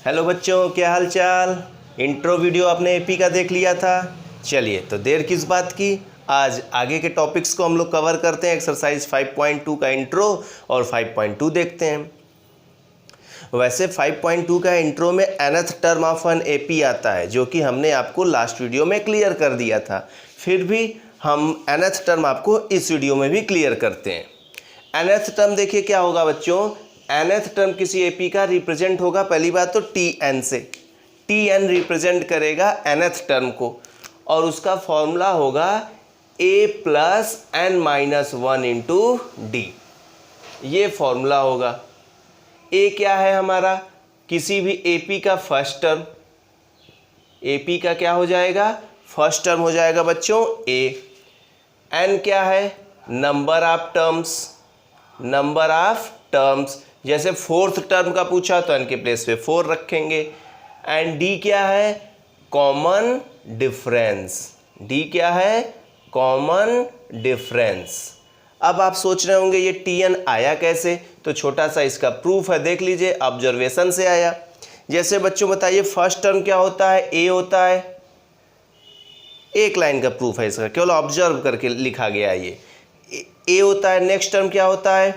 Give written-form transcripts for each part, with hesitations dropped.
Hello बच्चों, क्या हाल चाल। इंट्रो वीडियो आपने एपी का देख लिया था। चलिए, तो देर किस बात की, आज आगे के टॉपिक्स को हम लोग कवर करते हैं। एक्सरसाइज 5.2 का इंट्रो और 5.2 देखते हैं। वैसे 5.2 का इंट्रो में nth term of an AP आता है, जो कि हमने आपको लास्ट वीडियो में क्लियर कर दिया था। फिर भी हम nth टर्म आपको इस वीडियो में भी क्लियर करते हैं। nth टर्म देखिए क्या होगा बच्चों। nth टर्म किसी एपी का रिप्रेजेंट होगा, पहली बात तो tn से। tn रिप्रेजेंट करेगा nth टर्म को और उसका फॉर्मूला होगा a plus n minus 1 into D. ये फॉर्मूला होगा। a क्या है हमारा, किसी भी एपी का फर्स्ट टर्म। एपी का क्या हो जाएगा, फर्स्ट टर्म हो जाएगा बच्चों a। n क्या है, number of terms. Number of terms, जैसे फोर्थ टर्म का पूछा तो n के प्लेस पे 4 रखेंगे। एंड d क्या है, कॉमन डिफरेंस। d क्या है, कॉमन डिफरेंस। अब आप सोच रहे होंगे ये tn आया कैसे, तो छोटा सा इसका प्रूफ है, देख लीजिए। ऑब्जर्वेशन से आया। जैसे बच्चों बताइए, फर्स्ट टर्म क्या होता है, a होता है। एक लाइन का प्रूफ है इसका, केवल ऑब्जर्व करके लिखा गया है ये। a होता है। नेक्स्ट टर्म क्या होता है,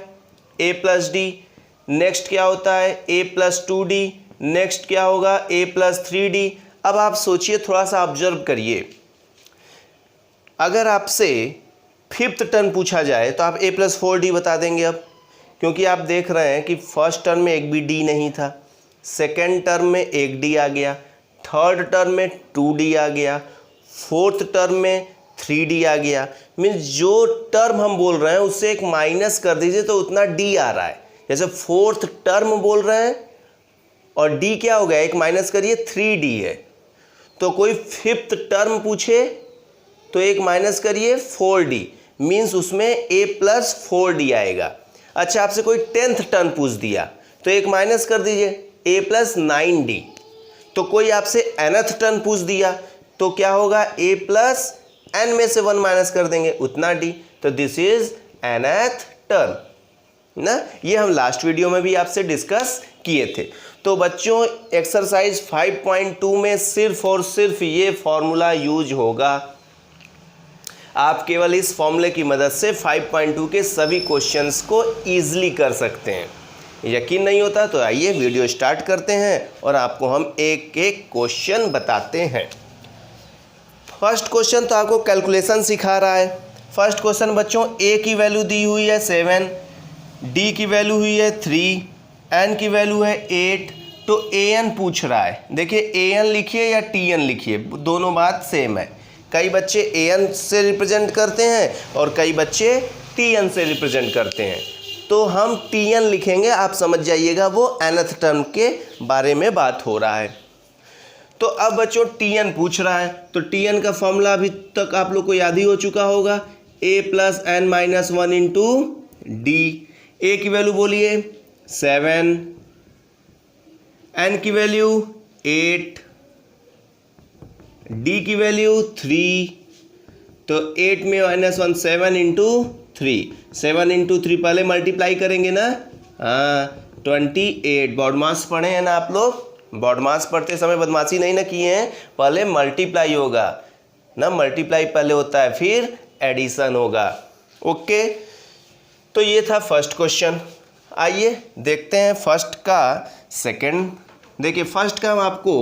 a प्लस डी। नेक्स्ट क्या होता है, a प्लस 2d। नेक्स्ट क्या होगा, a प्लस 3d। अब आप सोचिए, थोड़ा सा ऑब्जर्व करिए। अगर आपसे फिफ्थ टर्म पूछा जाए तो आप a प्लस 4d बता देंगे। अब क्योंकि आप देख रहे हैं कि फर्स्ट टर्म में एक भी d नहीं था, सेकेंड टर्म में एक d आ गया, थर्ड टर्म में 2d आ गया, फोर्थ टर्म में 3d आ गया। मीन्स जो टर्म हम बोल रहे हैं उससे एक माइनस कर दीजिए तो उतना d आ रहा है। जैसे फोर्थ टर्म बोल रहे हैं और d क्या हो गया, एक माइनस करिए 3d है। तो कोई फिफ्थ टर्म पूछे तो एक माइनस करिए 4d, मीन्स उसमें a प्लस 4d आएगा। अच्छा, आपसे कोई 10th टर्म पूछ दिया तो एक माइनस कर दीजिए a प्लस 9d। तो कोई आपसे nth टर्म पूछ दिया तो क्या होगा, a प्लस n में से 1 माइनस कर देंगे, उतना d। तो दिस इज nth टर्म ना। ये हम लास्ट वीडियो में भी आपसे डिस्कस किए थे। तो बच्चों, एक्सरसाइज 5.2 में सिर्फ और सिर्फ ये फॉर्मूला यूज होगा। आप केवल इस फॉर्मूले की मदद से 5.2 के सभी क्वेश्चंस को इजीली कर सकते हैं। यकीन नहीं होता तो आइए वीडियो स्टार्ट करते हैं और आपको हम एक एक क्वेश्चन बताते हैं। फर्स्ट क्वेश्चन तो आपको कैलकुलेशन सिखा रहा है। फर्स्ट क्वेश्चन बच्चों, a की वैल्यू दी हुई है 7, d की वैल्यू हुई है 3, n की वैल्यू है 8। तो an पूछ रहा है। देखिए, an लिखिए या tn लिखिए, दोनों बात सेम है। कई बच्चे an से रिप्रेजेंट करते हैं और कई बच्चे tn से रिप्रेजेंट करते हैं। तो हम tn लिखेंगे, आप समझ जाइएगा वो nth टर्म के बारे में बात हो रहा है। तो अब बच्चों tn पूछ रहा है, तो tn का फॉर्मूला अभी तक आप लोग को याद ही हो चुका होगा, a plus n minus 1 into D. a की वैल्यू बोलिए 7, n की वैल्यू 8, d की वैल्यू 3। तो 8 में माइनस 1, 7 इंटू 3। 7 इंटू 3 पहले मल्टीप्लाई करेंगे ना, हाँ 28। बॉडमास पढ़े हैं ना आप लोग, बॉडमास पढ़ते समय बदमाशी नहीं ना किए हैं। पहले मल्टीप्लाई होगा ना, मल्टीप्लाई पहले होता है फिर एडिशन होगा। ओके, तो ये था फर्स्ट क्वेश्चन। आइए देखते हैं फर्स्ट का सेकंड। देखिए, फर्स्ट का हम आपको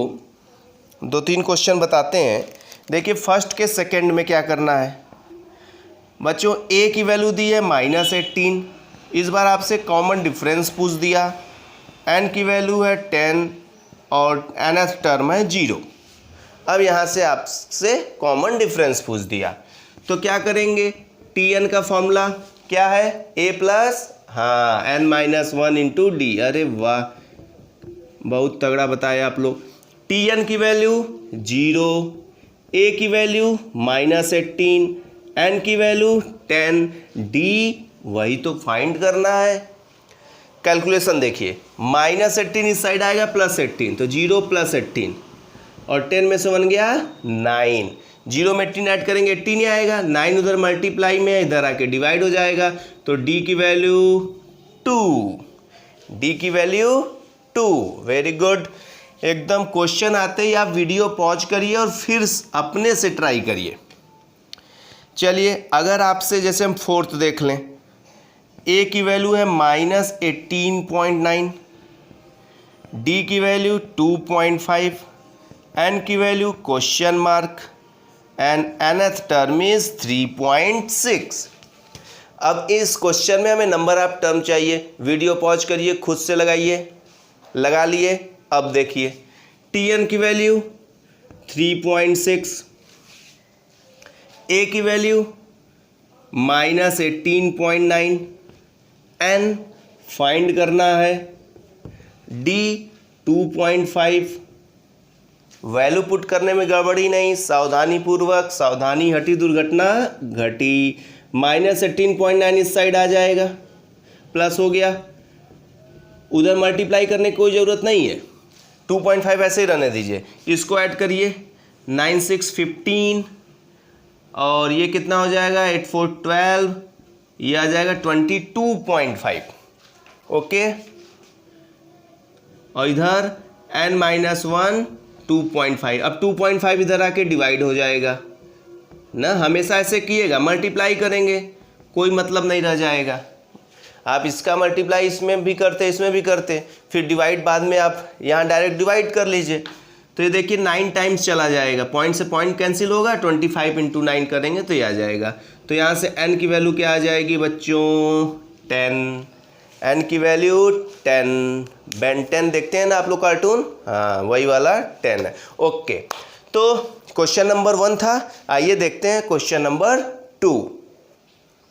2-3 क्वेश्चन बताते हैं। देखिए, फर्स्ट के सेकंड में क्या करना है बच्चों। a की वैल्यू दी है -18, इस बार आपसे कॉमन डिफरेंस पूछ दिया। n की वैल्यू है 10 और nth टर्म है 0। अब यहाँ से आपसे कॉमन डिफरेंस पूछ दिया तो क्या करेंगे, tn का फॉर्मूला क्या है, a प्लस हाँ n माइनस 1 इंटू डी। अरे वाह, बहुत तगड़ा बताया आप लोग। tn की वैल्यू 0, a की वैल्यू -18, n की वैल्यू 10, d वही तो फाइंड करना है। कैलकुलेशन देखिए, -18 इस साइड आएगा +18, तो 0 + 18 और 10 में से 1 गया 9। 0 में 18 ऐड करेंगे 18 ही आएगा। 9 उधर मल्टीप्लाई में, इधर आके डिवाइड हो जाएगा। तो d की वैल्यू 2, d की वैल्यू 2। Very good. एकदम क्वेश्चन आते ही आप वीडियो पॉज करिए और फिर अपने से ट्राई करिए। चलिए, अगर आपसे जैसे हम फोर्थ देख लें, ए की वैल्यू है -18.9, डी की वैल्यू 2.5, एन की value question mark and nth term is 3.6। अब इस क्वेश्चन में हमें नंबर ऑफ टर्म चाहिए। वीडियो पॉज करिए, खुद से लगाइए, लगा लिए। अब देखिए, Tn की वैल्यू 3.6, ए की वैल्यू -18.9, एन फाइंड करना है, डी 2.5। वैल्यू पुट करने में गड़बड़ी नहीं, सावधानी पूर्वक, सावधानी हटी दुर्घटना घटी। -18.9 इस साइड आ जाएगा, प्लस हो गया, उधर मल्टीप्लाई करने की कोई ज़रूरत नहीं है, 2.5 ऐसे ही रहने दीजिए। इसको ऐड करिए, 9 6 15, और ये कितना हो जाएगा, 8 4 12, ये आ जाएगा 22.5। ओके, और इधर n-1 2.5। अब 2.5 इधर आके डिवाइड हो जाएगा ना, हमेशा ऐसे किएगा, मल्टीप्लाई करेंगे, कोई मतलब नहीं रह जाएगा। आप इसका मल्टीप्लाई इसमें भी करते, इसमें भी करते, फिर डिवाइड बाद में आप यहाँ डायरेक्ट डिवाइड कर लीजिए। तो ये देखिए 9 टाइम्स चला जाएगा, पॉइंट से पॉइंट कैंसिल होगा, 25 × 9 करेंगे तो ये आ जाएगा। तो यहाँ से n की वैल्यू क्या आ जाएगी बच्चों, 10। n की वैल्यू 10। बेन 10 देखते हैं ना आप लोग कार्टून, हाँ वही वाला 10 है। ओके, तो क्वेश्चन नंबर 1 था। आइए देखते हैं क्वेश्चन नंबर 2।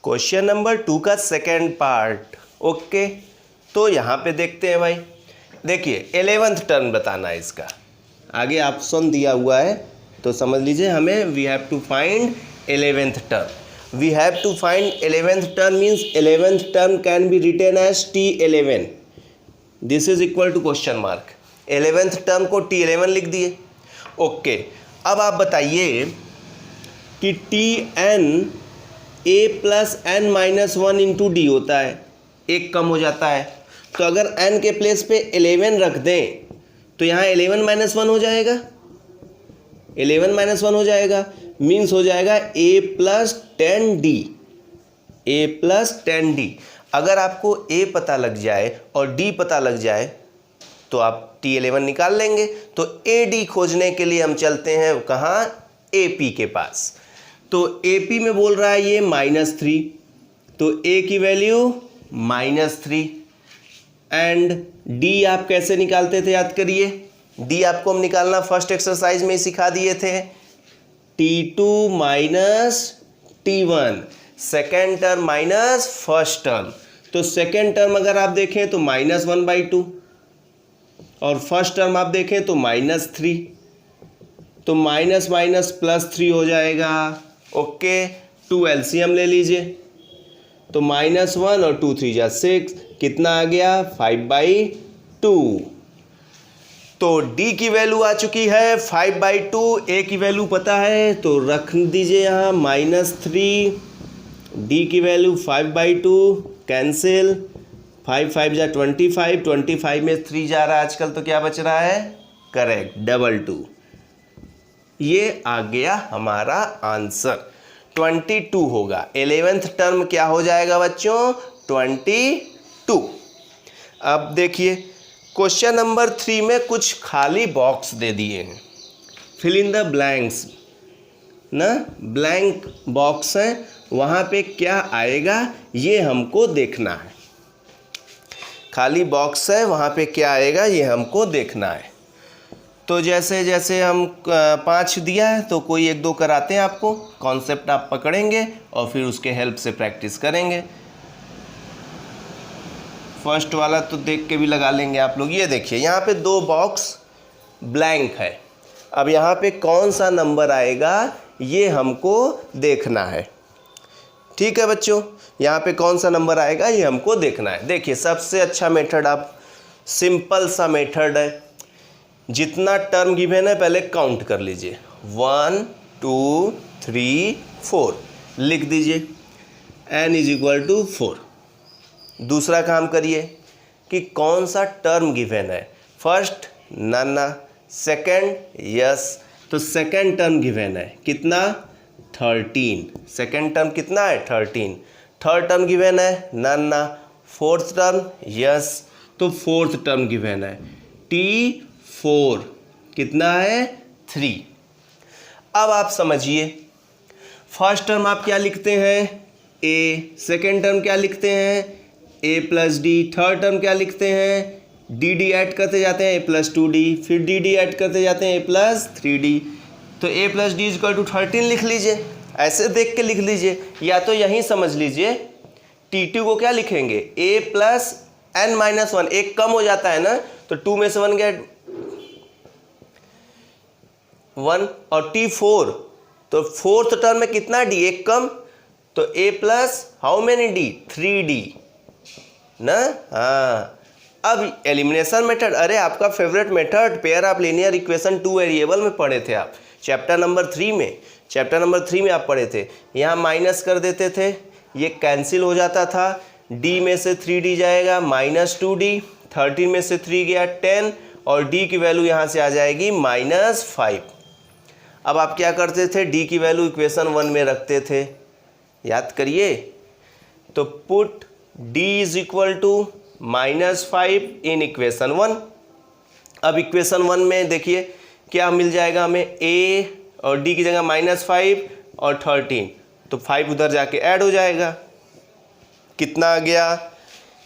क्वेश्चन नंबर 2 का सेकेंड पार्ट। ओके, तो यहाँ पे देखते हैं भाई, देखिए 11th टर्म बताना है इसका। आगे ऑप्शन दिया हुआ है तो समझ लीजिए, हमें we have to find 11th term. We have to find 11th term means 11th term can be written as T11। This is equal to question mark. 11th term को T11 लिख दिए। ओके, अब आप बताइए कि Tn a + n-1 × d होता है, एक कम हो जाता है। तो अगर n के प्लेस पे 11 रख दें तो यहाँ 11 - 1 हो जाएगा, 11 - 1 हो जाएगा, मीन्स हो जाएगा a + 10d, a + 10d। अगर आपको a पता लग जाए और d पता लग जाए तो आप T11 निकाल लेंगे। तो AD खोजने के लिए हम चलते हैं कहाँ, AP के पास। तो AP में बोल रहा है ये -3, तो A की वैल्यू -3। एंड D आप कैसे निकालते थे याद करिए, D आपको हम निकालना फर्स्ट एक्सरसाइज में ही सिखा दिए थे, T2 - T1, second term minus first term. तो सेकेंड टर्म अगर आप देखें तो -1/2 और फर्स्ट टर्म आप देखें तो -3, तो माइनस माइनस +3 हो जाएगा। ओके, 2 एलसीएम ले लीजिए, तो -1 और 2 3 जा 6, कितना आ गया 5/2। तो D की वैल्यू आ चुकी है 5/2, A की वैल्यू पता है तो रख दीजिए यहाँ -3, D की वैल्यू 5/2, कैंसिल, 5 5 जा 25, 25 में 3 जा रहा है आजकल, तो क्या बच रहा है, करेक्ट 22। ये आ गया हमारा आंसर, 22 होगा। 11th टर्म क्या हो जाएगा बच्चों, 22। अब देखिए क्वेश्चन नंबर 3 में कुछ खाली बॉक्स दे दिए हैं, फिल इन द ब्लैंक्स ना, ब्लैंक बॉक्स है, वहाँ पे क्या आएगा ये हमको देखना है। खाली बॉक्स है, वहाँ पे क्या आएगा ये हमको देखना है। तो जैसे जैसे हम 5 दिया है तो कोई 1 2 कराते हैं आपको, कॉन्सेप्ट आप पकड़ेंगे और फिर उसके हेल्प से प्रैक्टिस करेंगे। फर्स्ट वाला तो देख के भी लगा लेंगे आप लोग। ये देखिए यहाँ पे 2 बॉक्स ब्लैंक है, अब यहाँ पे कौन सा नंबर आएगा ये हमको देखना है। ठीक है बच्चों, यहाँ पे कौन सा नंबर आएगा ये हमको देखना है। देखिए सबसे अच्छा मेथड, आप सिंपल सा मेथड है, जितना टर्म गिवन है पहले काउंट कर लीजिए, 1 2 3 4 लिख दीजिए, n = 4। दूसरा काम करिए कि कौन सा टर्म गिवन है, फर्स्ट ना ना। सेकेंड, यस, तो सेकेंड टर्म गिवन है कितना, 13। सेकेंड टर्म कितना है, 13। थर्ड टर्म गिवन है, ना ना। फोर्थ टर्म, यस, तो फोर्थ टर्म गिवन है T4 कितना है, 3। अब आप समझिए, फर्स्ट टर्म आप क्या लिखते हैं, a, सेकेंड टर्म क्या लिखते हैं, a plus D, third term क्या लिखते हैं, डी डी ऐड करते जाते हैं a प्लस 2d, फिर डी डी ऐड करते जाते हैं a प्लस 3d, तो a plus d is equal to 13 लिख लीजिए। ऐसे देख के लिख लीजिए, या तो यहीं समझ लीजिए T2 को क्या लिखेंगे, a प्लस n माइनस 1, एक कम हो जाता है ना, तो 2 में से 1 गया 1, और T4 तो फोर्थ टर्म में कितना d, एक कम, तो a plus how many d, 3d ना। हाँ, अब एलिमिनेशन मेथड, अरे आपका favourite method pair of linear equation 2 variable में पढ़े थे आप, चैप्टर नंबर 3 में आप पढ़े थे। यहाँ माइनस कर देते थे, ये कैंसिल हो जाता था, d में से 3d जाएगा माइनस 2d, 13 में से 3 गया 10, और d की वैल्यू यहाँ से आ जाएगी -5। अब आप क्या करते थे, d की वैल्यू इक्वेशन 1 में रखते थे, याद करिए, तो put d is equal to -5 in equation 1। अब इक्वेशन 1 में देखिए क्या मिल जाएगा हमें, a और d की जगह -5 और 13, तो 5 उधर जाके ऐड हो जाएगा, कितना आ गया,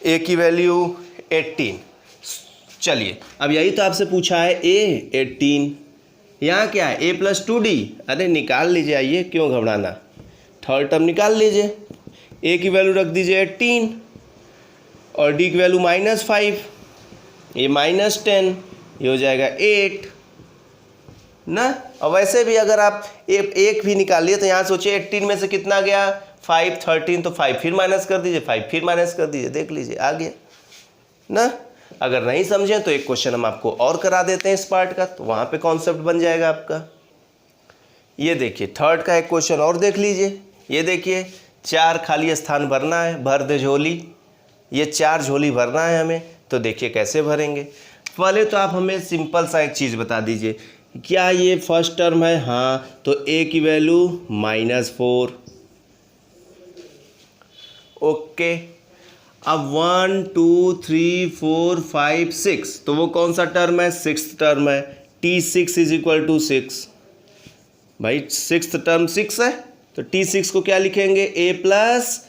a की वैल्यू 18। चलिए, अब यही तो आपसे पूछा है a 18, यहाँ क्या है a प्लस 2d, अरे निकाल लीजिए, आइए क्यों घबराना, थर्ड टर्म निकाल लीजिए, a की वैल्यू रख दीजिए 18 और d की वैल्यू -5, ये -10, ये हो जाएगा 8 ना। और वैसे भी अगर आप एक भी निकालिए तो यहाँ सोचिए 18 में से कितना गया, 5, 13, तो 5 फिर माइनस कर दीजिए, 5 फिर माइनस कर दीजिए, देख लीजिए आ गया ना। अगर नहीं समझें तो एक क्वेश्चन हम आपको और करा देते हैं इस पार्ट का, तो वहाँ पे कॉन्सेप्ट बन जाएगा आपका। ये देखिए थर्ड का एक क्वेश्चन और देख लीजिए, ये देखिए 4 खाली स्थान भरना है, भर दे झोली, ये 4 झोली भरना है हमें, तो देखिए कैसे भरेंगे। पहले तो आप हमें सिंपल सा एक चीज़ बता दीजिए, क्या ये फर्स्ट टर्म है, हाँ, तो a की वैल्यू -4, ओके। अब 1 2 3 4 5 6, तो वो कौन सा टर्म है, सिक्स्थ टर्म है, T6 इज इक्वल टू 6, भाई सिक्स्थ टर्म 6 है, तो T6 को क्या लिखेंगे, a प्लस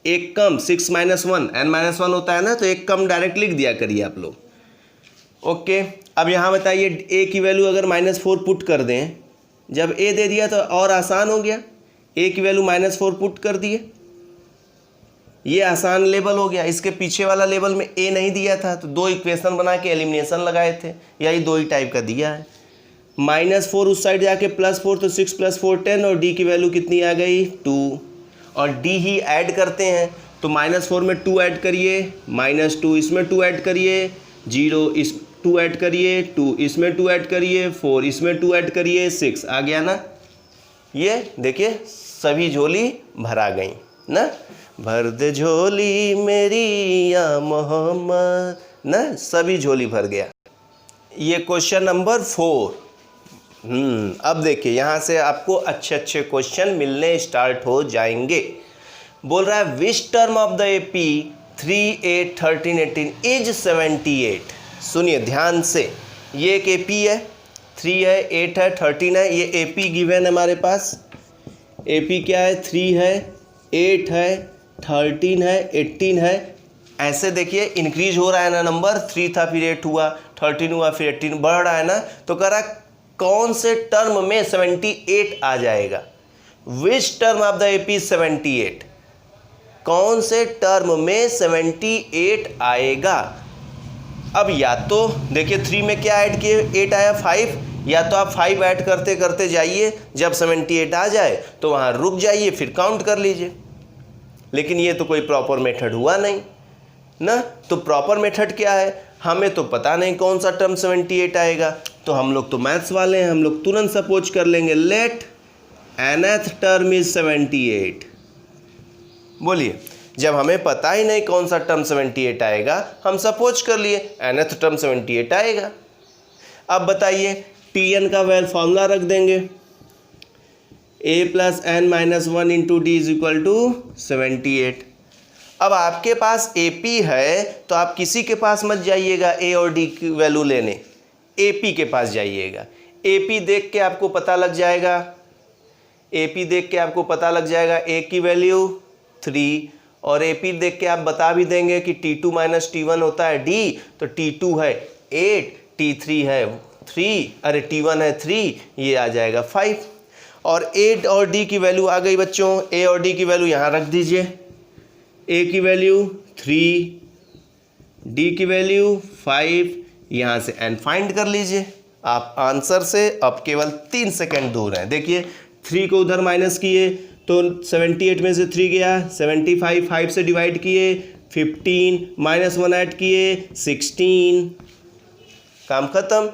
एक कम 6 माइनस 1, n-1 होता है ना, तो एक कम डायरेक्ट लिख दिया करिए आप लोग, ओके। अब यहाँ बताइए a की वैल्यू अगर -4 पुट कर दें, जब a दे दिया तो और आसान हो गया, a की वैल्यू -4 पुट कर दिए, ये आसान लेवल हो गया। इसके पीछे वाला लेवल में a नहीं दिया था, तो 2 इक्वेशन बना के एलिमिनेशन लगाए थे, यही 2 ही टाइप का दिया है। -4 उस साइड जाके +4, तो 6 + 4 10, और d की वैल्यू कितनी आ गई, 2, और d ही ऐड करते हैं, तो -4 में 2 ऐड करिए, -2 इसमें 2 ऐड करिए, 0 इस 2 ऐड करिए, 2 इसमें 2 ऐड करिए, 4 इसमें 2 ऐड करिए, 6 आ गया ना। ये देखिए सभी झोली भरा गई ना, भर दे झोली मेरी या मोहम्मद ना, सभी झोली भर गया। ये क्वेश्चन नंबर 4। अब देखिए यहाँ से आपको अच्छे अच्छे क्वेश्चन मिलने स्टार्ट हो जाएंगे। बोल रहा है which term of the AP 3, 8, 13, 18 is 78। सुनिए ध्यान से, ये एक AP है, 3 है, 8 है, 13 है, ये AP गिवन है हमारे पास। AP क्या है, 3 है, 8 है, 13 है, 18 है। ऐसे देखिए इंक्रीज हो रहा है ना नंबर, 3 था फिर 8 हुआ, 13 हुआ फिर 18, बढ़ रहा है ना। तो कह रहा कौन से टर्म में 78 आ जाएगा, which term of the AP 78, कौन से टर्म में 78 आएगा। अब या तो देखिए 3 में क्या ऐड किए, 8 आया 5, या तो आप 5 ऐड करते करते जाइए, जब 78 आ जाए तो वहाँ रुक जाइए, फिर काउंट कर लीजिए। लेकिन ये तो कोई प्रॉपर मेथड हुआ नहीं ना। तो प्रॉपर मेथड क्या है, हमें तो पता नहीं कौन सा टर्म 78 आएगा, तो हम लोग तो मैथ्स वाले हैं, हम लोग तुरंत सपोज कर लेंगे लेट nth टर्म इज 78। बोलिए, जब हमें पता ही नहीं कौन सा टर्म 78 आएगा, हम सपोज कर लिए nth टर्म 78 आएगा, अब बताइए Tn का फॉर्मूला रख देंगे, a + n-1 × d = 78। अब आपके पास AP है तो आप किसी के पास मत जाइएगा A और D की वैल्यू लेने, AP के पास जाइएगा। AP देख के आपको पता लग जाएगा, AP देख के आपको पता लग जाएगा A की वैल्यू 3, और AP देख के आप बता भी देंगे कि T2 - T1 होता है D, तो T2 है 8, T3 है 3, अरे T1 है 3, ये आ जाएगा 5। और 8 और D की वैल्यू आ गई बच्चों, A और D की वैल्यू यहाँ रख दीजिए, A की वैल्यू 3, D की वैल्यू 5, यहाँ से n फाइंड कर लीजिए। आप आंसर से अब केवल 3 सेकेंड दूर हैं। देखिए 3 को उधर माइनस किए तो 78 में से 3 गया, 75, 5 से डिवाइड किए 15, -1 ऐड किए 16, काम खत्म।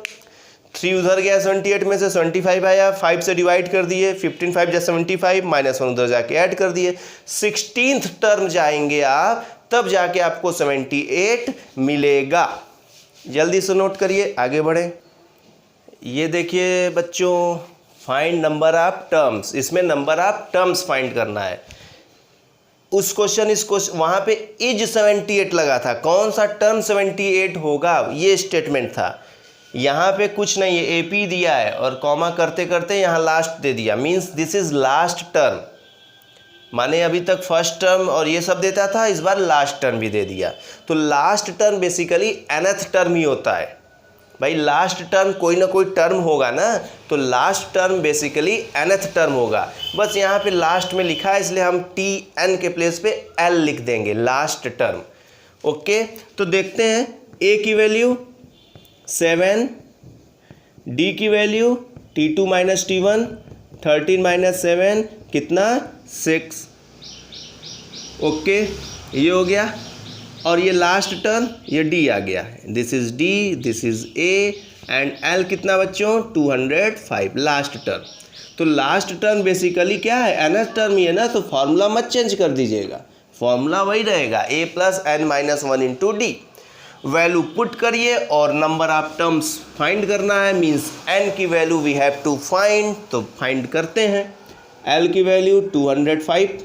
3 उधर गया 78 में से 75 आया, 5 से डिवाइड कर दिए, 15 5 = 75, -1 उधर जाके ऐड कर दिए, 16th टर्म जाएंगे आप, तब जाके आपको 78 मिलेगा। जल्दी से नोट करिए, आगे बढ़ें। ये देखिए बच्चों, फाइंड नंबर ऑफ टर्म्स, इसमें नंबर ऑफ टर्म्स फाइंड करना है। उस क्वेश्चन इस क्वेश्चन वहाँ पे इज 78 लगा था, कौन सा टर्म 78 होगा ये स्टेटमेंट था। यहाँ पे कुछ नहीं है, AP दिया है और कॉमा करते करते यहाँ लास्ट दे दिया, means this is last term. माने अभी तक फर्स्ट टर्म और ये सब देता था, इस बार लास्ट टर्म भी दे दिया। तो last term basically nth term ही होता है भाई। लास्ट टर्म कोई ना कोई टर्म होगा ना, तो last term basically nth term होगा। बस यहाँ पे लास्ट में लिखा है इसलिए हम Tn के प्लेस पे L लिख देंगे, लास्ट टर्म। ओके, तो देखते हैं A की वैल्यू 7, D की वैल्यू T2 - T1, 13 - 7 कितना 6। ओके, ये हो गया। और ये लास्ट टर्म ये D आ गया, this is D, this is A and L कितना बच्चों 205, लास्ट टर्म। तो लास्ट टर्म बेसिकली क्या है, nth टर्म ही है ना, तो फॉर्मूला मत चेंज कर दीजिएगा, फॉर्मूला वही रहेगा, A + n-1 × D। Value put करिए और नंबर ऑफ टर्म्स फाइंड करना है, मीन्स n की value we have to find, तो फाइंड करते हैं। L की वैल्यू 205,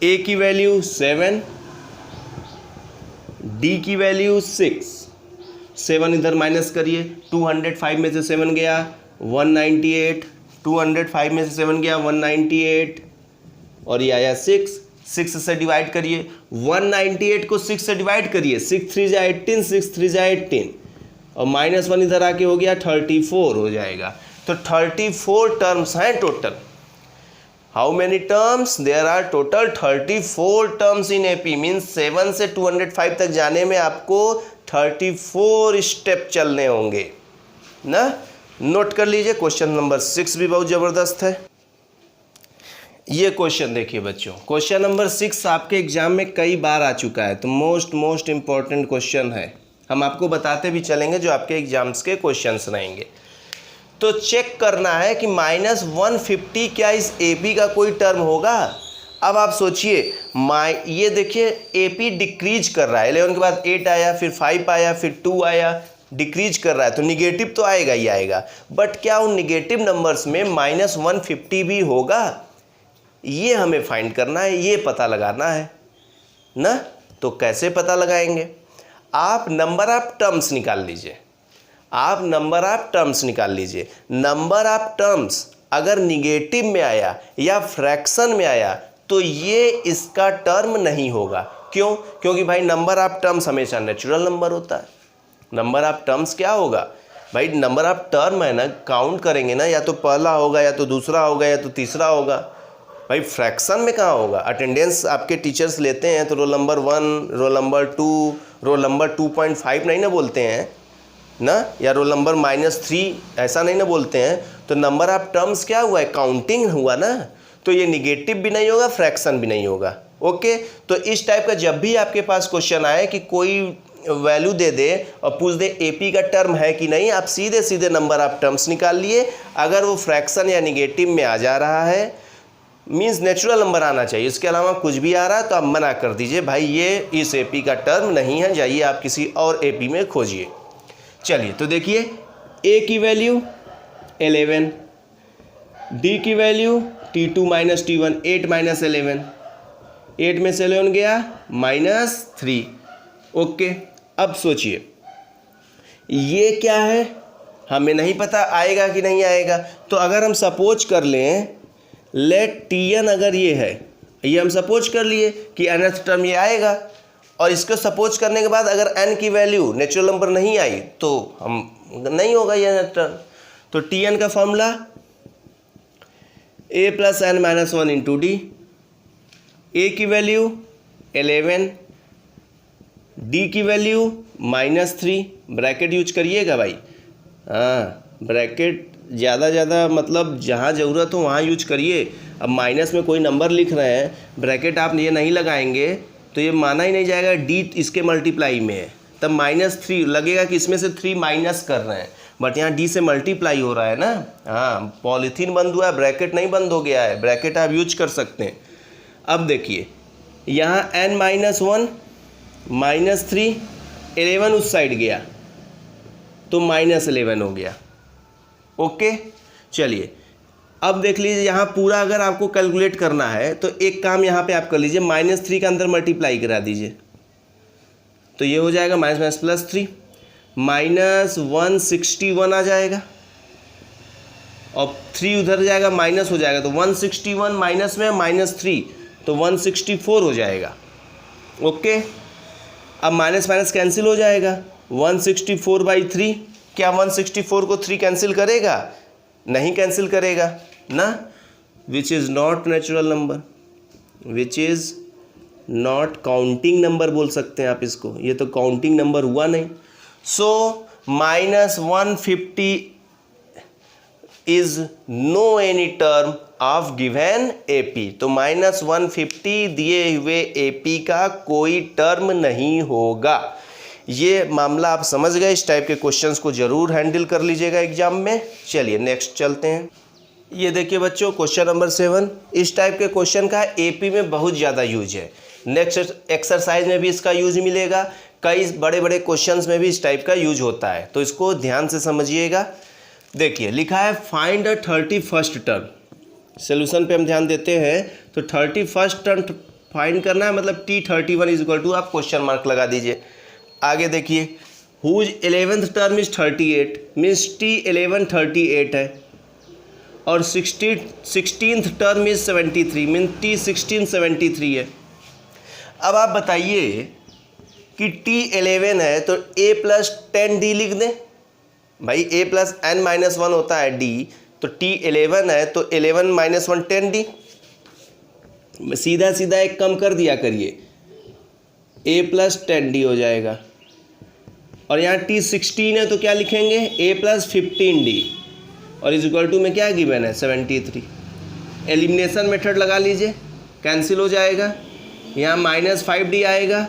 A की वैल्यू 7, D की वैल्यू 6, 7 इधर माइनस करिए, 205 में से 7 गया 198, 205 में से 7 गया 198, और ये आया 6 से डिवाइड करिए, 198 को 6 से डिवाइड करिए, 6 3 = 18, 6 3 = 18, और -1 इधर आके हो गया 34 हो जाएगा। तो 34 टर्म्स हैं total. How many terms, there are total 34 terms in AP, means 7 से 205 तक जाने में आपको 34 स्टेप चलने होंगे ना। नोट कर लीजिए। क्वेश्चन नंबर 6 भी बहुत ज़बरदस्त है। ये क्वेश्चन देखिए बच्चों, क्वेश्चन नंबर 6 आपके एग्जाम में कई बार आ चुका है, तो मोस्ट इम्पॉर्टेंट क्वेश्चन है। हम आपको बताते भी चलेंगे जो आपके एग्जाम्स के क्वेश्चंस रहेंगे। तो चेक करना है कि -150 क्या इस AP का कोई टर्म होगा। अब आप सोचिए, ये देखिए AP डिक्रीज कर रहा है, 11 के बाद 8 आया, फिर 5 आया, फिर 2 आया, डिक्रीज कर रहा है, तो निगेटिव तो आएगा ही आएगा। बट क्या उन निगेटिव नंबर्स में -150 भी होगा, ये हमें फाइंड करना है, ये पता लगाना है ना। तो कैसे पता लगाएंगे, आप नंबर ऑफ टर्म्स निकाल लीजिए, आप नंबर ऑफ टर्म्स निकाल लीजिए। नंबर ऑफ टर्म्स अगर निगेटिव में आया या फ्रैक्शन में आया तो ये इसका टर्म नहीं होगा। क्यों? क्योंकि भाई नंबर ऑफ टर्म्स हमेशा नेचुरल नंबर होता है। नंबर ऑफ टर्म्स क्या होगा भाई, नंबर ऑफ टर्म है ना, काउंट करेंगे ना, या तो पहला होगा या तो दूसरा होगा या तो तीसरा होगा। भाई फ्रैक्शन में कहाँ होगा। अटेंडेंस आपके टीचर्स लेते हैं तो roll number 1, roll number 2, roll number 2.5 नहीं ना बोलते हैं ना, या रोल नंबर -3 ऐसा नहीं ना बोलते हैं। तो नंबर ऑफ टर्म्स क्या हुआ है, काउंटिंग हुआ ना, तो ये निगेटिव भी नहीं होगा, फ्रैक्शन भी नहीं होगा। ओके, तो इस टाइप का जब भी आपके पास क्वेश्चन आए कि कोई वैल्यू दे दे और पूछ दे AP का टर्म है कि नहीं, आप सीधे सीधे नंबर ऑफ टर्म्स निकाल लिए। अगर वो फ्रैक्शन या निगेटिव में आ जा रहा है, मीन्स नेचुरल नंबर आना चाहिए, इसके अलावा कुछ भी आ रहा है तो आप मना कर दीजिए, भाई ये इस AP का टर्म नहीं है, जाइए आप किसी और AP में खोजिए। चलिए तो देखिए ए की वैल्यू 11, डी की value T2 minus T1, 8 minus 11, 8 में से 11 गया -3। ओके, अब सोचिए ये क्या है, हमें नहीं पता आएगा कि नहीं आएगा। तो अगर हम सपोज कर लें लेट Tn अगर ये है, ये हम सपोज कर लिए कि nth टर्म ये आएगा, और इसको सपोज करने के बाद अगर n की वैल्यू नेचुरल नंबर नहीं आई तो हम नहीं होगा ये nth टर्म। तो Tn का formula a plus n minus 1 into D, a की वैल्यू 11, d की वैल्यू -3, ब्रैकेट यूज करिएगा भाई, हाँ ब्रैकेट ज़्यादा मतलब जहाँ ज़रूरत हो वहाँ यूज करिए। अब माइनस में कोई नंबर लिख रहे हैं, ब्रैकेट आप ये नहीं लगाएंगे तो ये माना ही नहीं जाएगा डी इसके मल्टीप्लाई में है, तब -3 लगेगा कि इसमें से 3 माइनस कर रहे हैं, बट यहाँ डी से मल्टीप्लाई हो रहा है ना। हाँ, पॉलीथीन बंद हुआ है, ब्रैकेट नहीं बंद हो गया है, ब्रैकेट आप यूज कर सकते हैं। अब देखिए यहाँ n माइनस 1 -3, 11 उस साइड गया तो -11 हो गया। ओके, चलिए अब देख लीजिए यहाँ पूरा अगर आपको कैलकुलेट करना है तो एक काम यहाँ पे आप कर लीजिए, -3 का अंदर मल्टीप्लाई करा दीजिए तो ये हो जाएगा -+3, -161 आ जाएगा और 3 उधर जाएगा माइनस हो जाएगा, तो 161 माइनस में -3 तो 164 हो जाएगा। ओके, अब माइनस माइनस कैंसिल हो जाएगा, 164/3, क्या 164 को 3 कैंसिल करेगा? नहीं कैंसिल करेगा ना, which is not natural number, which is not counting number बोल सकते हैं आप इसको, ये तो काउंटिंग नंबर हुआ नहीं। So -150 is no any term of given AP, तो -150 दिए हुए AP का कोई टर्म नहीं होगा। ये मामला आप समझ गए, इस टाइप के क्वेश्चंस को जरूर हैंडल कर लीजिएगा एग्जाम में। चलिए नेक्स्ट चलते हैं। ये देखिए बच्चों क्वेश्चन नंबर 7, इस टाइप के क्वेश्चन का AP में बहुत ज़्यादा यूज है, नेक्स्ट एक्सरसाइज में भी इसका यूज मिलेगा, कई बड़े बड़े क्वेश्चंस में भी इस टाइप का यूज होता है, तो इसको ध्यान से समझिएगा। देखिए लिखा है find a 31st term, solution पे हम ध्यान देते हैं तो 31st टर्म फाइंड करना है, मतलब T31 इज इक्वल टू आप क्वेश्चन मार्क लगा दीजिए। आगे देखिए whose 11th term is 38, means T11 38 है, और 16th term is 73, mean T16 73 है। अब आप बताइए कि T11 है तो a प्लस 10d लिख दें, भाई a प्लस n माइनस 1 होता है d, तो T11 है तो 11 माइनस 1 10d, सीधा सीधा एक कम कर दिया करिए, a प्लस 10d हो जाएगा। और यहाँ T16 है तो क्या लिखेंगे, a प्लस 15d, और इज इक्वल टू में क्या गिवन है 73। एलिमिनेशन मेथड लगा लीजिए, कैंसिल हो जाएगा, यहाँ -5d आएगा,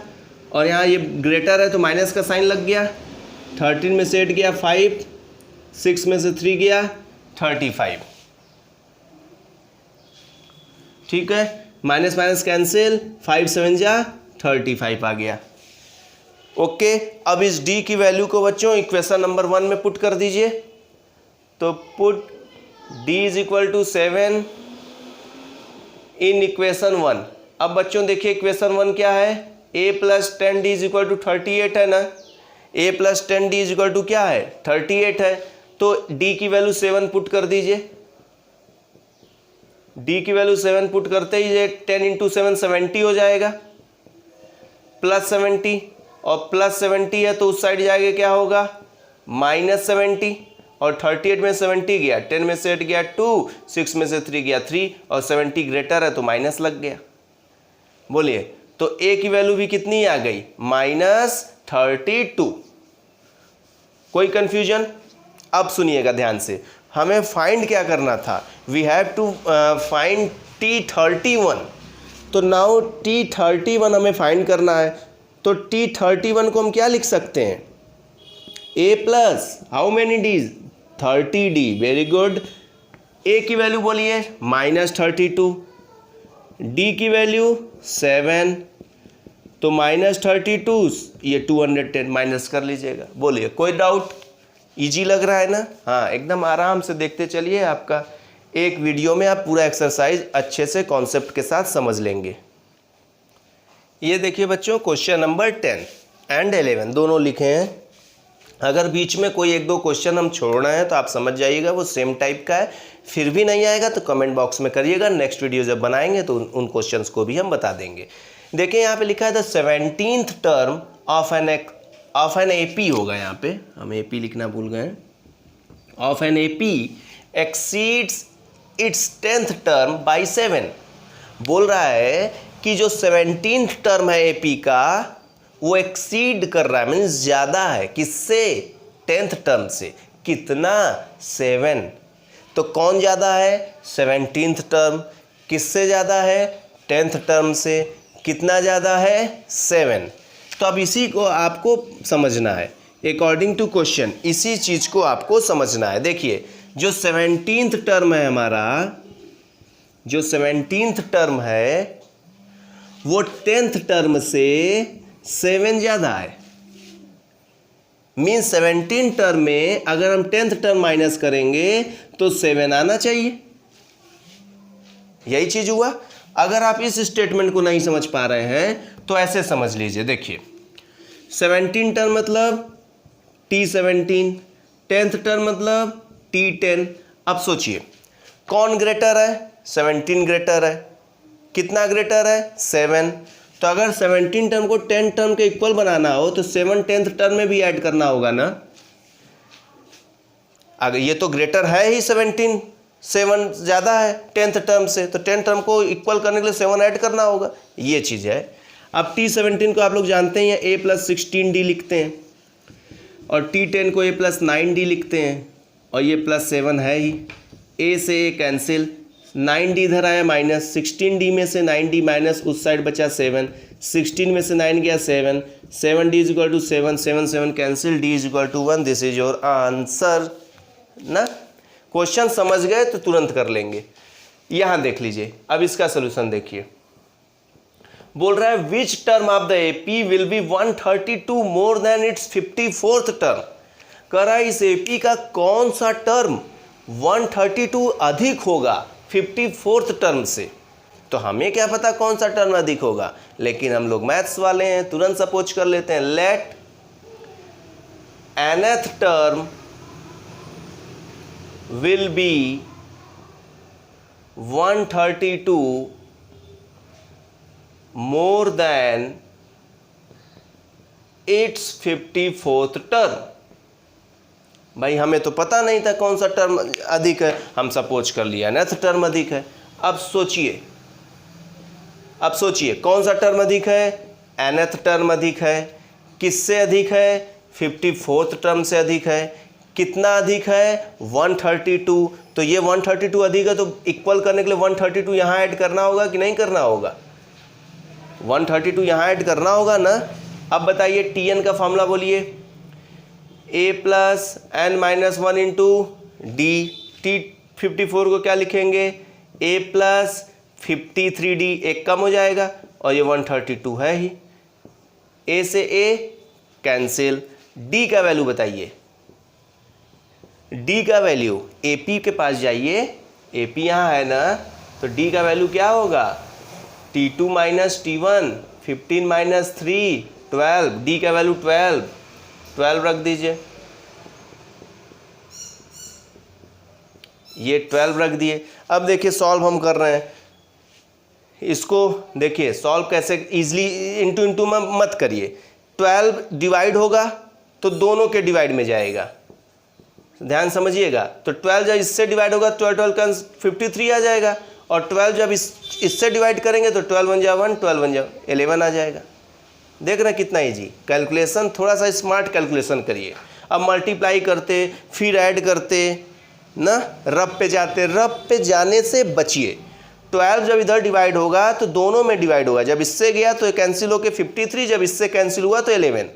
और यहाँ ये ग्रेटर है तो माइनस का साइन लग गया, 13 में से 8 गया 5, 6 में से 3 गया 35। ठीक है, माइनस माइनस कैंसिल, 5 7 जा 35 आ गया। ओके, अब इस d की वैल्यू को बच्चों इक्वेशन नंबर 1 में पुट कर दीजिए, तो put d is equal to 7 in equation 1। अब बच्चों देखिए इक्वेशन 1 क्या है, a plus 10d is equal to 38 है ना, a plus 10d is equal to क्या है 38 है, तो d की वैल्यू 7 पुट कर दीजिए, d की वैल्यू 7 पुट करते ही ये 10 इंटू 7 70 हो जाएगा, प्लस 70, और प्लस 70 है तो उस साइड जाएगा क्या होगा -70, और 38 में 70 गया, 10 में से 8 गया 2, 6 में से 3 गया 3, और 70 ग्रेटर है तो माइनस लग गया। बोलिए तो a की वैल्यू भी कितनी आ गई -32। कोई कंफ्यूजन? अब सुनिएगा ध्यान से, हमें फाइंड क्या करना था, we have to find T31, तो नाउ T31 हमें फाइंड करना है, तो T31 को हम क्या लिख सकते हैं, a plus how many d's 30d, very good. a की वैल्यू बोलिए -32, d की वैल्यू 7, तो -32 ये 210 माइनस कर लीजिएगा। बोलिए कोई डाउट? इजी लग रहा है ना? हाँ, एकदम आराम से देखते चलिए, आपका एक वीडियो में आप पूरा एक्सरसाइज अच्छे से कॉन्सेप्ट के साथ समझ लेंगे। ये देखिए बच्चों, क्वेश्चन नंबर 10 एंड 11 दोनों लिखे हैं। अगर बीच में कोई एक दो क्वेश्चन हम छोड़ना है तो आप समझ जाइएगा वो सेम टाइप का है। फिर भी नहीं आएगा तो कमेंट बॉक्स में करिएगा, नेक्स्ट वीडियो जब बनाएंगे तो उन क्वेश्चंस को भी हम बता देंगे। देखिए यहाँ पे लिखा है the 17th term of an AP होगा, यहाँ पे हम एपी लिखना भूल गए, of an AP exceeds its 10th term by 7। बोल रहा है कि जो 17th टर्म है एपी का वो एक्सीड कर रहा है, मीन्स ज़्यादा है, किससे? 10th टर्म से। कितना? 7। तो कौन ज़्यादा है? 17th term. किससे ज़्यादा है? 10th टर्म से। कितना ज़्यादा है? 7। तो अब इसी को आपको समझना है, अकॉर्डिंग टू क्वेश्चन इसी चीज़ को आपको समझना है। देखिए जो 17th टर्म है हमारा, जो 17th टर्म है वो 10th टर्म से 7 ज़्यादा है। मीन्स 17 टर्म में अगर हम 10th टर्म माइनस करेंगे तो 7 आना चाहिए। यही चीज़ हुआ। अगर आप इस स्टेटमेंट को नहीं समझ पा रहे हैं तो ऐसे समझ लीजिए। देखिए 17 टर्म मतलब T17, 10th टर्म मतलब T10। अब सोचिए कौन ग्रेटर है? 17 ग्रेटर है। कितना ग्रेटर है? 7। तो अगर 17 टर्म को 10 टर्म के इक्वल बनाना हो तो 7 10th टर्म में भी ऐड करना होगा ना। अगर ये तो ग्रेटर है ही 17, 7 ज़्यादा है 10th टर्म से, तो 10 टर्म को इक्वल करने के लिए 7 ऐड करना होगा। ये चीज़ है। अब T17 को आप लोग जानते हैं A+16D लिखते हैं, और T10 को A+9D लिखते हैं, और ये +7 है ही। A से A कैंसिल, 9D इधर आया माइनस, 16D में से 9D माइनस, उस साइड बचा 7, 16 में से 9 गया 7, 7D is equal to 7, 7 7 cancel, D is equal to 1। This is your answer ना। क्वेश्चन समझ गए तो तुरंत कर लेंगे। यहाँ देख लीजिए, अब इसका सोल्यूशन देखिए। बोल रहा है which term of the AP will be 132 more than its 54th term. कह रहा है इस एपी का कौन सा टर्म 132 अधिक होगा 54th टर्म से। तो हमें क्या पता कौन सा टर्म अधिक होगा, लेकिन हम लोग मैथ्स वाले हैं, तुरंत सपोज कर लेते हैं। Let nth term will be 132 more than its 54th term. भाई हमें तो पता नहीं था कौन सा टर्म अधिक है, हम सपोज कर लिया nth टर्म अधिक है। अब सोचिए कौन सा टर्म अधिक है? nth टर्म अधिक है। किससे अधिक है? 54th टर्म से अधिक है। कितना अधिक है? 132। तो ये 132 अधिक है, तो इक्वल करने के लिए 132 यहाँ ऐड करना होगा कि नहीं करना होगा? 132 यहाँ ऐड करना होगा ना। अब बताइए Tn का फॉर्मूला बोलिए। A+n-1 into D. T54 को क्या लिखेंगे? A+53D, एक कम हो जाएगा, और ये 132 है ही। A से A कैंसिल, D का वैल्यू बताइए। D का वैल्यू AP के पास जाइए, AP यहाँ है ना, तो D का वैल्यू क्या होगा? T2 minus T1, 15 minus 3 12। D का वैल्यू 12 रख दीजिए। ये 12 रख दिए। अब देखिए सॉल्व हम कर रहे हैं इसको। देखिए सॉल्व कैसे, इजली इंटू में मत करिए। 12 डिवाइड होगा तो दोनों के डिवाइड में जाएगा, ध्यान समझिएगा। तो 12 जब इससे डिवाइड होगा 12 का 53 आ जाएगा, और 12 जब इससे डिवाइड करेंगे तो 12 1 जा 1, 12 1 जा 11 आ जाएगा। देख रहे हैं कितना इजी कैलकुलेशन। थोड़ा सा स्मार्ट कैलकुलेशन करिए। अब मल्टीप्लाई करते फिर ऐड करते ना, रब पे जाते, रब पे जाने से बचिए। 12 जब इधर डिवाइड होगा तो दोनों में डिवाइड होगा। जब इससे गया तो कैंसिल होकर 53, जब इससे कैंसिल हुआ तो 11।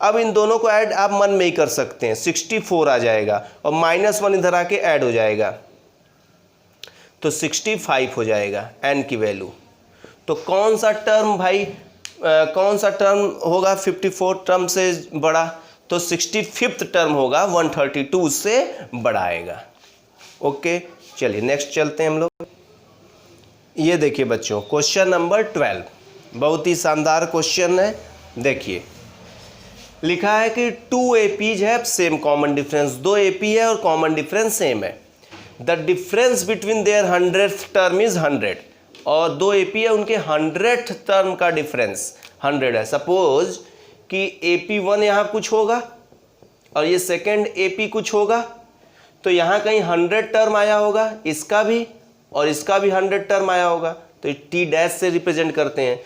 अब इन दोनों को ऐड आप मन में ही कर सकते हैं, 64 आ जाएगा, और -1 इधर आके ऐड हो जाएगा तो 65 हो जाएगा n की वैल्यू। तो कौन सा टर्म भाई, कौन सा टर्म होगा 54 टर्म से बड़ा? तो 65th टर्म होगा 132 से बड़ा आएगा। ओके, चलिए नेक्स्ट चलते हैं हम लोग। ये देखिए बच्चों, क्वेश्चन नंबर 12 बहुत ही शानदार क्वेश्चन है। देखिए लिखा है कि 2 APs have same common difference, 2 AP है और कॉमन डिफरेंस सेम है। The difference between their 100th term is 100, और 2 AP है, उनके 100th टर्म का डिफरेंस 100 है। सपोज कि AP1 यहाँ कुछ होगा और ये सेकेंड AP कुछ होगा, तो यहाँ कहीं 100 टर्म आया होगा, इसका भी और इसका भी 100 टर्म आया होगा, तो T डैश से रिप्रेजेंट करते हैं।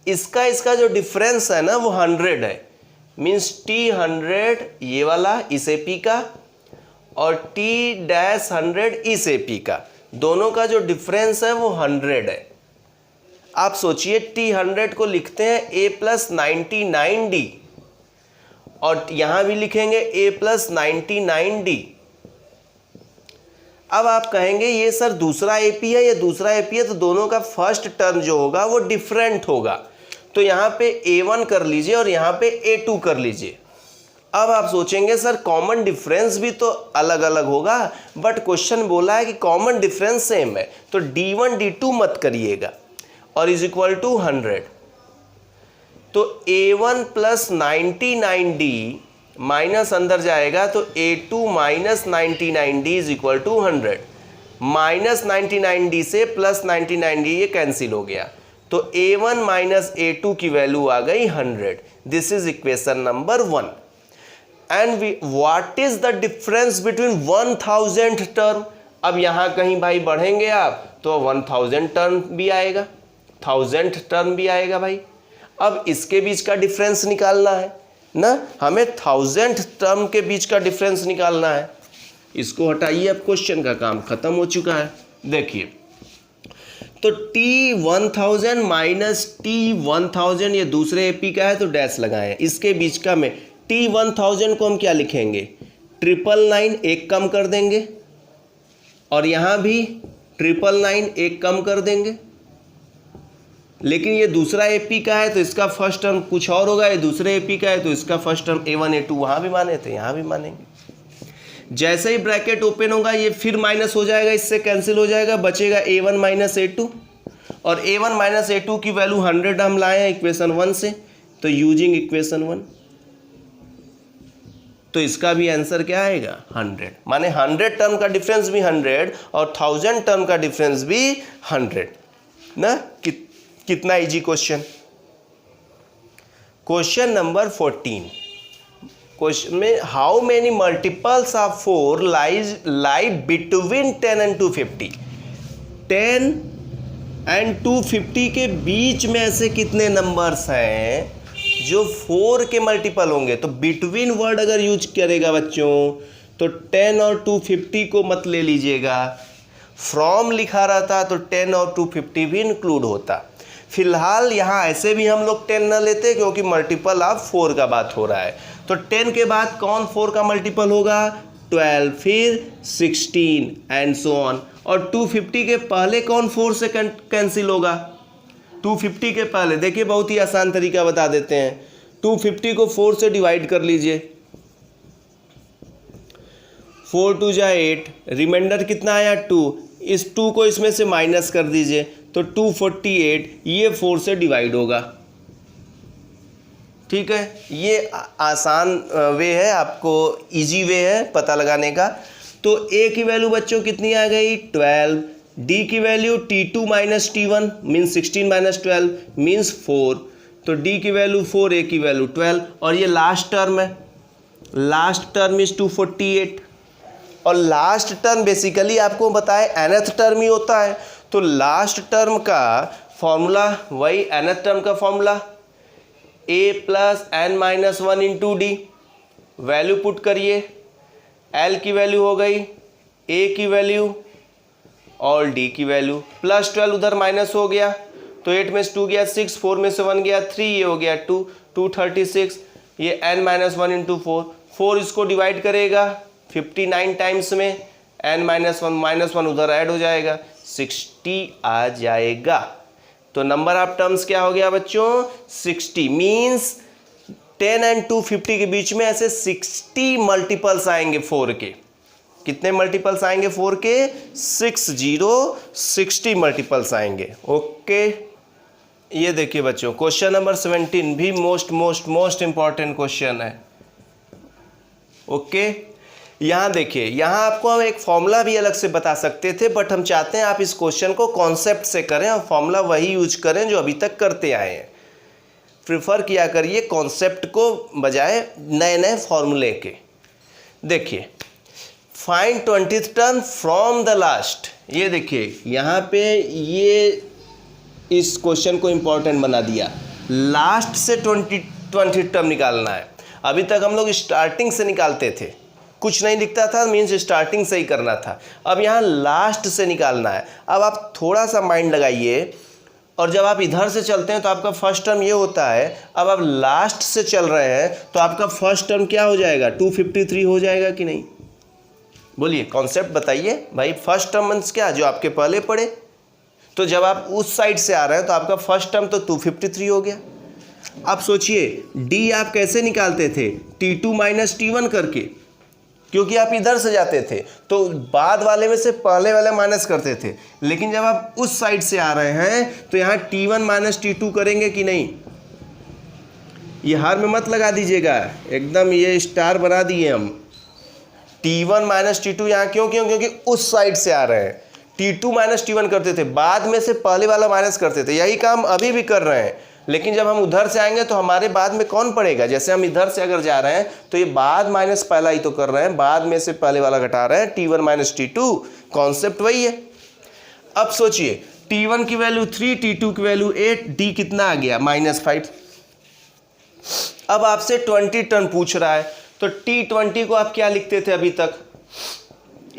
इसका जो डिफरेंस है ना वो 100 है, मीन्स T100 ये वाला इस AP का और T डैश 100 इस AP का, दोनों का जो डिफरेंस है वो 100 है। आप सोचिए T100 को लिखते हैं A+99D और यहाँ भी लिखेंगे A+99D। अब आप कहेंगे ये सर दूसरा AP है, ये दूसरा AP है, तो दोनों का फर्स्ट टर्म जो होगा वो डिफरेंट होगा, तो यहाँ पे A1 कर लीजिए और यहाँ पे A2 कर लीजिए। अब आप सोचेंगे सर कॉमन डिफरेंस भी तो अलग अलग होगा, बट क्वेश्चन बोला है कि कॉमन डिफरेंस सेम है, तो D1 D2 मत करिएगा और इज इक्वल टू 100। तो A1 + 99D माइनस अंदर जाएगा तो A2 - 99D is equal to 100। -99D से +99D ये कैंसिल हो गया, तो A1 - A2 की वैल्यू आ गई 100। This is equation number 1। And what is the difference between 1000th term. अब यहाँ कहीं भाई बढ़ेंगे आप तो 1000 टर्म भी आएगा, 1000th टर्म भी आएगा भाई। अब इसके बीच का डिफरेंस निकालना है ना, हमें 1000th टर्म के बीच का डिफरेंस निकालना है। इसको हटाइए, अब क्वेश्चन का काम खत्म हो चुका है। देखिए तो T1000 माइनस T1000 ये दूसरे AP का है तो डैश लगाएं, इसके बीच का में T1000 को हम क्या लिखेंगे 999, एक कम कर देंगे, और यहाँ भी 999 एक कम कर देंगे। लेकिन ये दूसरा AP का है तो इसका फर्स्ट टर्म कुछ और होगा, ये दूसरे AP का है तो इसका फर्स्ट टर्म A1 A2 वहाँ भी माने थे यहाँ भी मानेंगे। जैसे ही ब्रैकेट ओपन होगा ये फिर माइनस हो जाएगा, इससे कैंसिल हो जाएगा, बचेगा A1 - A2, और A1 - A2 की वैल्यू 100 हम लाए हैं इक्वेशन 1 से, तो यूजिंग इक्वेशन 1 तो इसका भी आंसर क्या आएगा 100। माने 100 टर्म का डिफरेंस भी 100 और 1000 टर्म का डिफरेंस भी 100 ना। कितना easy question. Question number 14 question में how many multiples of 4 lie between 10 and 250। 10 and 250 के बीच में ऐसे कितने नंबर्स हैं जो 4 के मल्टीपल होंगे। तो बिटवीन वर्ड अगर यूज करेगा बच्चों तो 10 और 250 को मत ले लीजिएगा, फ्रॉम लिखा रहता तो 10 और 250 भी इंक्लूड होता। फिलहाल यहाँ ऐसे भी हम लोग 10 न लेते क्योंकि मल्टीपल ऑफ 4 का बात हो रहा है, तो 10 के बाद कौन 4 का मल्टीपल होगा 12, फिर 16 एंड सो ऑन। और 250 के पहले कौन 4 से कैंसिल होगा 250 के पहले। देखिए बहुत ही आसान तरीका बता देते हैं, 250 को 4 से डिवाइड कर लीजिए, 4 2 जा 8, रिमाइंडर कितना आया 2, इस 2 को इसमें से माइनस कर दीजिए तो 248, ये 4 से डिवाइड होगा। ठीक है, ये आसान वे है, आपको इजी वे है पता लगाने का। तो A की वैल्यू बच्चों कितनी आ गई 12, D की value T2 - T1 means 16 - 12 means 4, तो D की वैल्यू 4, A की वैल्यू 12, और ये लास्ट टर्म है, लास्ट टर्म इज 248, और लास्ट टर्म बेसिकली आपको बताए nth टर्म ही होता है, तो लास्ट टर्म का फॉर्मूला वही nth टर्म का formula A + n - 1 × D, value put करिए, L की वैल्यू हो गई, A की वैल्यू और D की वैल्यू, +12 उधर माइनस हो गया तो 8 में से 2 गया 6, 4 में से 1 गया 3, ये हो गया 2, 236, ये n - 1 × 4, 4 इसको डिवाइड करेगा 59 टाइम्स में, n - 1 उधर ऐड हो जाएगा 60 आ जाएगा। तो नंबर ऑफ टर्म्स क्या हो गया बच्चों 60, मीन्स 10 एंड 250 के बीच में ऐसे 60 मल्टीपल्स आएंगे 4 के। कितने मल्टीपल्स आएंगे 4 के? 60 मल्टीपल्स आएंगे। ओके, ये देखिए बच्चों, क्वेश्चन नंबर 17 भी मोस्ट इंपॉर्टेंट क्वेश्चन है। ओके, यहाँ देखिए, यहाँ आपको हम एक फॉर्मूला भी अलग से बता सकते थे, बट हम चाहते हैं आप इस क्वेश्चन को कॉन्सेप्ट से करें और फॉर्मूला वही यूज करें जो अभी तक करते आए हैं। प्रिफर किया करिए कॉन्सेप्ट को बजाय नए नए फॉर्मूले के। देखिए, find 20th term from the last. ये देखिए यहाँ पे ये इस क्वेश्चन को इंपॉर्टेंट बना दिया, लास्ट से 20th टर्म निकालना है। अभी तक हम लोग स्टार्टिंग से निकालते थे, कुछ नहीं दिखता था मीन्स स्टार्टिंग से ही करना था। अब यहाँ लास्ट से निकालना है। अब आप थोड़ा सा माइंड लगाइए, और जब आप इधर से चलते हैं तो आपका फर्स्ट टर्म ये होता है। अब आप लास्ट से चल रहे हैं तो आपका फर्स्ट टर्म क्या हो जाएगा? 253 हो जाएगा कि नहीं? बोलिए, कॉन्सेप्ट बताइए भाई। फर्स्ट टर्म मीन्स क्या? जो आपके पहले पढ़े। तो जब आप उस साइड से आ रहे हैं तो आपका फर्स्ट टर्म तो 253 हो गया। अब सोचिए, डी आप कैसे निकालते थे? T2 माइनस T1 करके, क्योंकि आप इधर से जाते थे तो बाद वाले में से पहले वाले माइनस करते थे। लेकिन जब आप उस साइड से आ रहे हैं तो यहाँ T1 माइनस T2 करेंगे कि नहीं? ये हार में मत लगा दीजिएगा, एकदम ये स्टार बना दिए हम। T1 माइनस T2 यहाँ क्योंकि उस साइड से आ रहे हैं। T2 माइनस T1 करते थे, बाद में से पहले वाला माइनस करते थे। यही काम अभी भी कर रहे हैं, लेकिन जब हम उधर से आएंगे तो हमारे बाद में कौन पड़ेगा? जैसे हम इधर से अगर जा रहे हैं तो ये बाद माइनस पहला ही तो कर रहे हैं, बाद में से पहले वाला घटा रहे हैं। T1 माइनस T2, कॉन्सेप्ट वही है। अब सोचिए, T1 की वैल्यू 3, T2 की वैल्यू 8, D कितना आ गया? -5। अब आपसे 20 टर्म पूछ रहा है तो T20 को आप क्या लिखते थे अभी तक?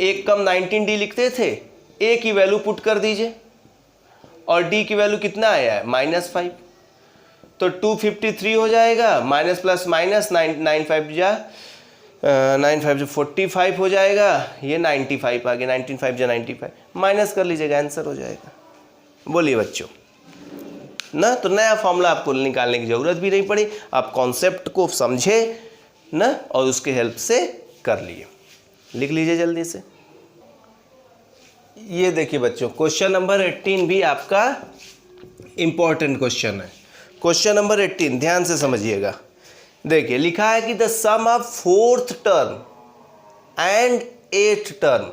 1 कम 19D लिखते थे। A की वैल्यू पुट कर दीजिए और D की वैल्यू कितना आया है? -5। तो 253 हो जाएगा, माइनस प्लस माइनस 995 जा 45 हो जाएगा। ये 95 आ गया, 195 जा 95, माइनस कर लीजिएगा, आंसर हो जाएगा। बोलिए बच्चों ना, तो नया फॉर्मूला आपको निकालने की ज़रूरत भी नहीं पड़ी। आप कॉन्सेप्ट को समझे ना और उसके हेल्प से कर लिए। लिख लीजिए जल्दी से। ये देखिए बच्चों, क्वेश्चन नंबर 18 भी आपका इंपॉर्टेंट क्वेश्चन है। क्वेश्चन नंबर 18 ध्यान से समझिएगा। देखिए, लिखा है कि the sum of 4th term and 8th term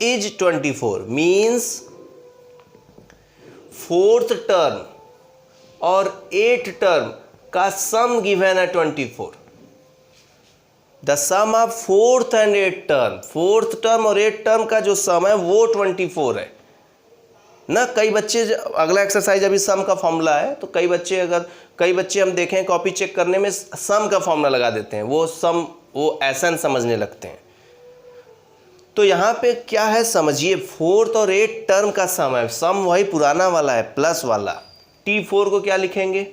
is 24। Means 4th term और 8th टर्म का सम गिवन है 24। The sum of 4th and 8th term, 4th term और 8th टर्म का जो सम है वो 24 है ना। कई बच्चे, अगला एक्सरसाइज अभी सम का फॉर्मूला है, तो कई बच्चे हम देखें कॉपी चेक करने में सम का फॉर्मूला लगा देते हैं, वो एसन समझने लगते हैं। तो यहाँ पे क्या है समझिए, 4th और 8th टर्म का सम है। सम वही पुराना वाला है, प्लस वाला। T4 को क्या लिखेंगे?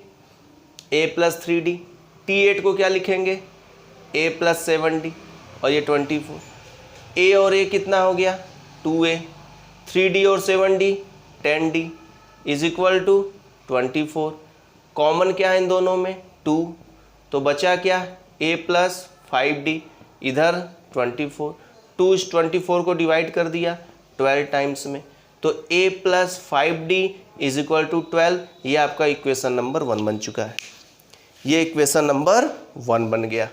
A + 3D। T8 को क्या लिखेंगे? A + 7D। और ये 24। A और A कितना हो गया? 2A। 3D और 7D 10D is equal to 24। Common क्या है इन दोनों में? 2। तो बचा क्या? A + 5D, इधर 24। 2 इस 24 को डिवाइड कर दिया 12 टाइम्स में, तो A + 5D is equal to 12। ये आपका इक्वेशन नंबर 1 बन चुका है। ये इक्वेशन नंबर 1 बन गया।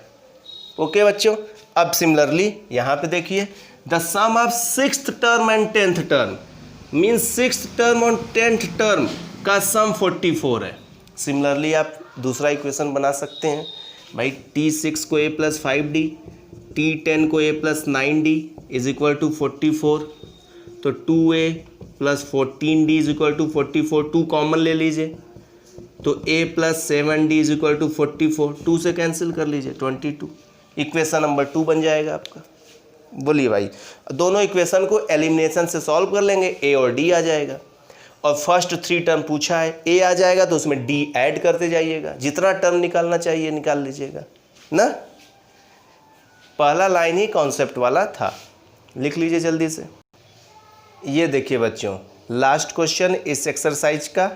ओके बच्चों, अब सिमिलरली यहाँ पे देखिए, the sum of 6th term and 10th term means 6th term और 10th टर्म का सम 44 है। सिमिलरली आप दूसरा इक्वेशन बना सकते हैं भाई। T6 को A + 5D, T10 को A + 9D is equal to 44। तो 2A + 14D is equal to 44। 2 common ले लीजिए, तो A + 7D is equal to 44। 2 से कैंसिल कर लीजिए, 22। इक्वेशन नंबर 2 बन जाएगा आपका। बोलिए भाई, दोनों इक्वेशन को एलिमिनेशन से सॉल्व कर लेंगे, A और D आ जाएगा। और फर्स्ट 3 टर्म पूछा है, A आ जाएगा तो उसमें D ऐड करते जाइएगा, जितना टर्म निकालना चाहिए निकाल लीजिएगा ना। पहला लाइन ही कॉन्सेप्ट वाला था, लिख लीजिए जल्दी से। ये देखिए बच्चों, लास्ट क्वेश्चन इस एक्सरसाइज का।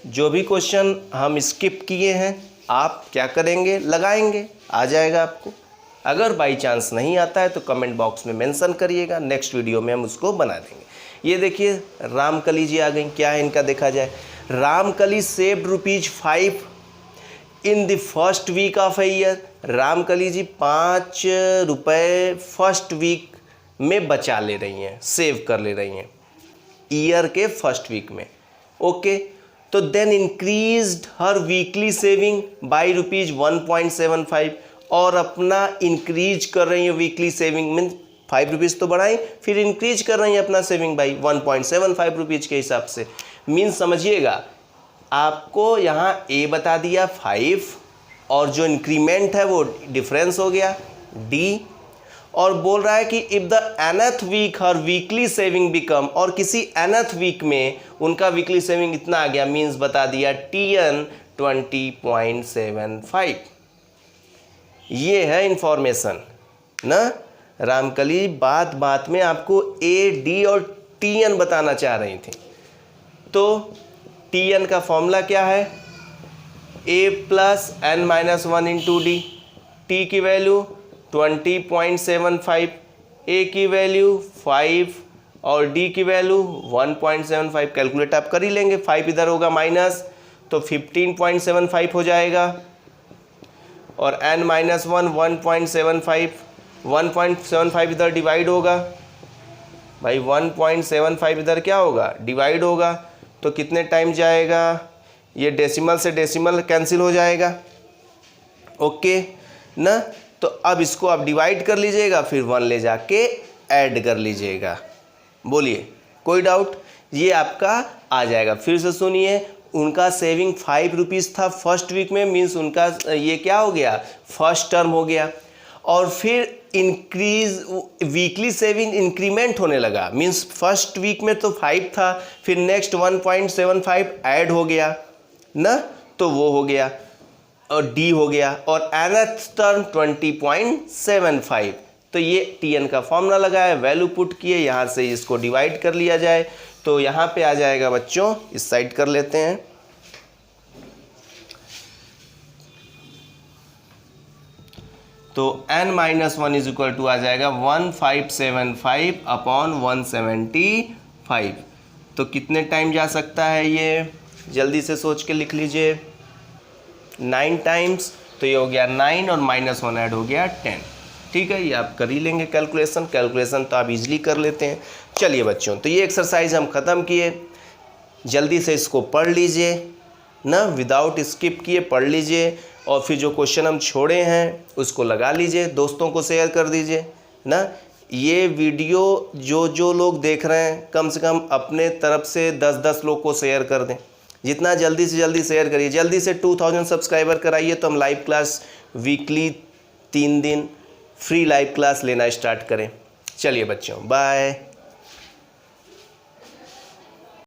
जो भी क्वेश्चन हम स्किप किए हैं आप क्या करेंगे, लगाएंगे, आ जाएगा आपको। अगर बाई चांस नहीं आता है तो कमेंट बॉक्स में मेंशन करिएगा, नेक्स्ट वीडियो में हम उसको बना देंगे। ये देखिए रामकली जी आ गई, क्या है इनका देखा जाए। Ramkali saved ₹5 in the first week of a year. Ramkali ji ₹5 first week में बचा ले रही हैं, सेव कर ले रही हैं ईयर के फर्स्ट वीक में। ओके, तो then increased her weekly saving by ₹1.75 और अपना इंक्रीज कर रही है वीकली सेविंग मीन ₹5 तो बढ़ाई, फिर इंक्रीज कर रही है अपना सेविंग बाई ₹1.75 के हिसाब से। मीन समझिएगा, आपको यहाँ ए बता दिया 5 और जो इंक्रीमेंट है वो डिफरेंस हो गया डी, और बोल रहा है कि if the nth week her weekly saving become, और किसी nth वीक में उनका वीकली सेविंग इतना आ गया, मीन्स बता दिया TN 20.75। ये है इंफॉर्मेशन ना। रामकली बात बात में आपको ए, डी और TN बताना चाह रही थी। तो TN का फॉर्मूला क्या है, A + n-1 × D। T की वैल्यू 20.75, A की वैल्यू 5 और D की वैल्यू 1.75। कैलकुलेट आप कर ही लेंगे, 5 इधर होगा माइनस तो 15.75 हो जाएगा, और n-1 1.75, 1.75 इधर डिवाइड होगा भाई, 1.75 इधर क्या होगा, डिवाइड होगा, तो कितने टाइम जाएगा, ये डेसिमल से डेसिमल कैंसिल हो जाएगा। ओके ना, तो अब इसको आप डिवाइड कर लीजिएगा, फिर 1 ले जाके ऐड कर लीजिएगा। बोलिए कोई डाउट, ये आपका आ जाएगा। फिर से सुनिए, उनका सेविंग ₹5 था फर्स्ट वीक में, मीन्स उनका ये क्या हो गया, फर्स्ट टर्म हो गया, और फिर इंक्रीज वीकली सेविंग इंक्रीमेंट होने लगा, मीन्स फर्स्ट वीक में तो 5 था, फिर नेक्स्ट 1.75 ऐड हो गया ना, तो वो हो गया और डी हो गया, और nth टर्म 20.75। तो ये TN का फॉर्मूला लगाया, वैल्यू पुट किए, यहाँ से इसको डिवाइड कर लिया जाए, तो यहाँ पे आ जाएगा बच्चों, इस साइड कर लेते हैं, तो n-1 = आ जाएगा 1575/175। तो कितने टाइम जा सकता है ये, जल्दी से सोच के लिख लीजिए, 9 टाइम्स। तो ये हो गया 9 और -1 ऐड हो गया 10। ठीक है, ये आप कर ही लेंगे कैलकुलेशन तो आप इजीली कर लेते हैं। चलिए बच्चों, तो ये एक्सरसाइज हम ख़त्म किए, जल्दी से इसको पढ़ लीजिए ना, विदाउट स्किप किए पढ़ लीजिए, और फिर जो क्वेश्चन हम छोड़े हैं उसको लगा लीजिए, दोस्तों को शेयर कर दीजिए ना। ये वीडियो जो लोग देख रहे हैं, कम से कम अपने तरफ से 10-10 लोग को शेयर कर दें, जितना जल्दी से जल्दी शेयर करिए, जल्दी से 2000 सब्सक्राइबर कराइए, तो हम लाइव क्लास वीकली 3 दिन फ्री लाइव क्लास लेना स्टार्ट करें। चलिए बच्चों, बाय।